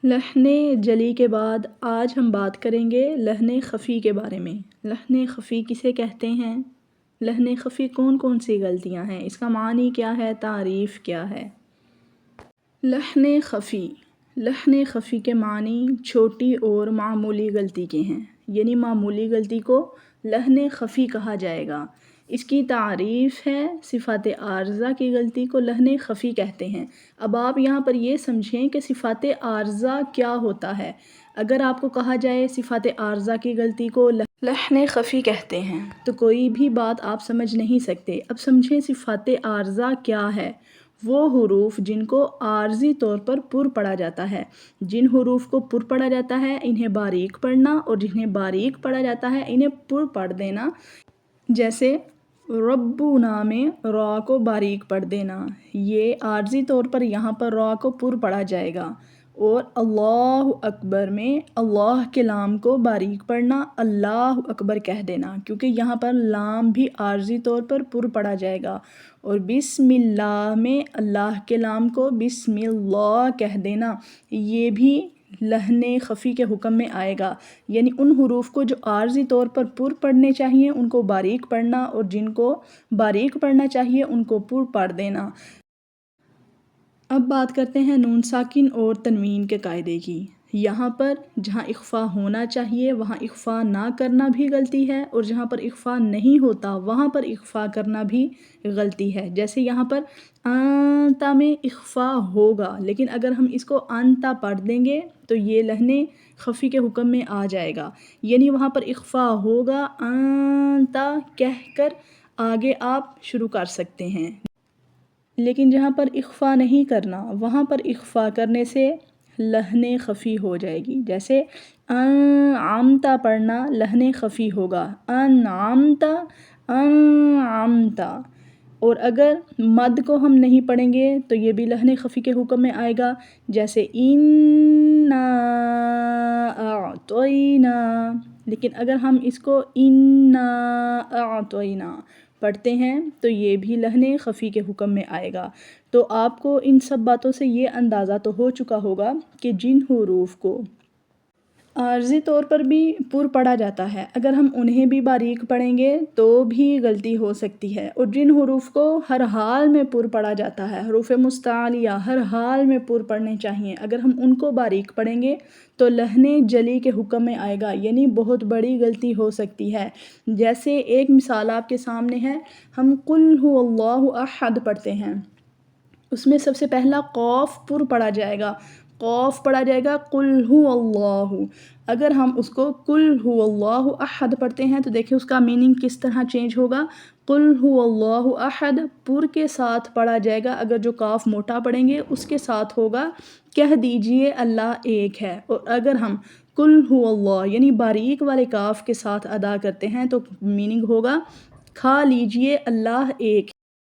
لحن جلی کے بعد آج ہم بات کریں گے لحن خفی کے بارے میں۔ لحن خفی کسے کہتے ہیں؟ لحن خفی کون کون سی غلطیاں ہیں؟ اس کا معنی کیا ہے؟ تعریف کیا ہے؟ لحن خفی لحن خفی کے معنی چھوٹی اور معمولی غلطی کے ہیں، یعنی معمولی غلطی کو لحن خفی کہا جائے گا۔ اس کی تعریف ہے صفات عارضہ کی غلطی کو لحن خفی کہتے ہیں۔ اب آپ یہاں پر یہ سمجھیں کہ صفات عارضہ کیا ہوتا ہے۔ اگر آپ کو کہا جائے صفات عارضہ کی غلطی کو لحن خفی کہتے ہیں تو کوئی بھی بات آپ سمجھ نہیں سکتے۔ اب سمجھیں صفات عارضہ کیا ہے۔ وہ حروف جن کو عارضی طور پر پر پڑھا جاتا ہے۔ جن حروف کو پر پڑھا جاتا ہے انہیں باریک پڑھنا، اور جنہیں باریک پڑھا جاتا ہے انہیں پر پڑھ دینا۔ جیسے ربنا میں را کو باریک پڑھ دینا، یہ عارضی طور پر یہاں پر را کو پر پڑھا جائے گا۔ اور اللہ اکبر میں اللہ کے لام کو باریک پڑھنا، اللہ اکبر کہہ دینا، کیونکہ یہاں پر لام بھی عارضی طور پر پڑھا جائے گا۔ اور بسم اللہ میں اللہ کے لام کو بسم اللہ کہہ دینا، یہ بھی لحن خفی کے حکم میں آئے گا، یعنی ان حروف کو جو عارضی طور پر پڑھنے چاہیے ان کو باریک پڑھنا، اور جن کو باریک پڑھنا چاہیے ان کو پر پڑھ دینا۔ اب بات کرتے ہیں نون ساکن اور تنوین کے قاعدے کی۔ یہاں پر جہاں اخفا ہونا چاہیے وہاں اخفا نہ کرنا بھی غلطی ہے، اور جہاں پر اخفا نہیں ہوتا وہاں پر اخفا کرنا بھی غلطی ہے۔ جیسے یہاں پر انتا میں اخفا ہوگا، لیکن اگر ہم اس کو انتا پڑھ دیں گے تو یہ لحن خفی کے حکم میں آ جائے گا، یعنی وہاں پر اخفا ہوگا، انتا کہہ کر آگے آپ شروع کر سکتے ہیں۔ لیکن جہاں پر اخفا نہیں کرنا وہاں پر اخفا کرنے سے لحن خفی ہو جائے گی۔ جیسے انعمتا پڑھنا لحن خفی ہوگا، انعمتا انعمتا۔ اور اگر مد کو ہم نہیں پڑھیں گے تو یہ بھی لحن خفی کے حکم میں آئے گا۔ جیسے انا اعطینا، لیکن اگر ہم اس کو انا اعطینا پڑھتے ہیں تو یہ بھی لحن خفی کے حکم میں آئے گا۔ تو آپ کو ان سب باتوں سے یہ اندازہ تو ہو چکا ہوگا کہ جن حروف کو عارضی طور پر بھی پر پڑھا جاتا ہے اگر ہم انہیں بھی باریک پڑھیں گے تو بھی غلطی ہو سکتی ہے، اور جن حروف کو ہر حال میں پر پڑھا جاتا ہے، حروف مستعلیہ ہر حال میں پر پڑھنے چاہیے، اگر ہم ان کو باریک پڑھیں گے تو لحن جلی کے حکم میں آئے گا، یعنی بہت بڑی غلطی ہو سکتی ہے۔ جیسے ایک مثال آپ کے سامنے ہے، ہم قل هو اللہ احد پڑھتے ہیں، اس میں سب سے پہلا قاف پر پڑھا جائے گا، قاف پڑھا جائے گا قل هو اللہ۔ اگر ہم اس کو قل هو اللہ احد پڑھتے ہیں تو دیکھیں اس کا میننگ کس طرح چینج ہوگا۔ قل هو اللہ احد پر کے ساتھ پڑھا جائے گا، اگر جو کاف موٹا پڑھیں گے اس کے ساتھ ہوگا کہہ دیجئے اللہ ایک ہے، اور اگر ہم قل هو اللہ یعنی باریک والے کاف کے ساتھ ادا کرتے ہیں تو میننگ ہوگا کھا لیجئے اللہ ایک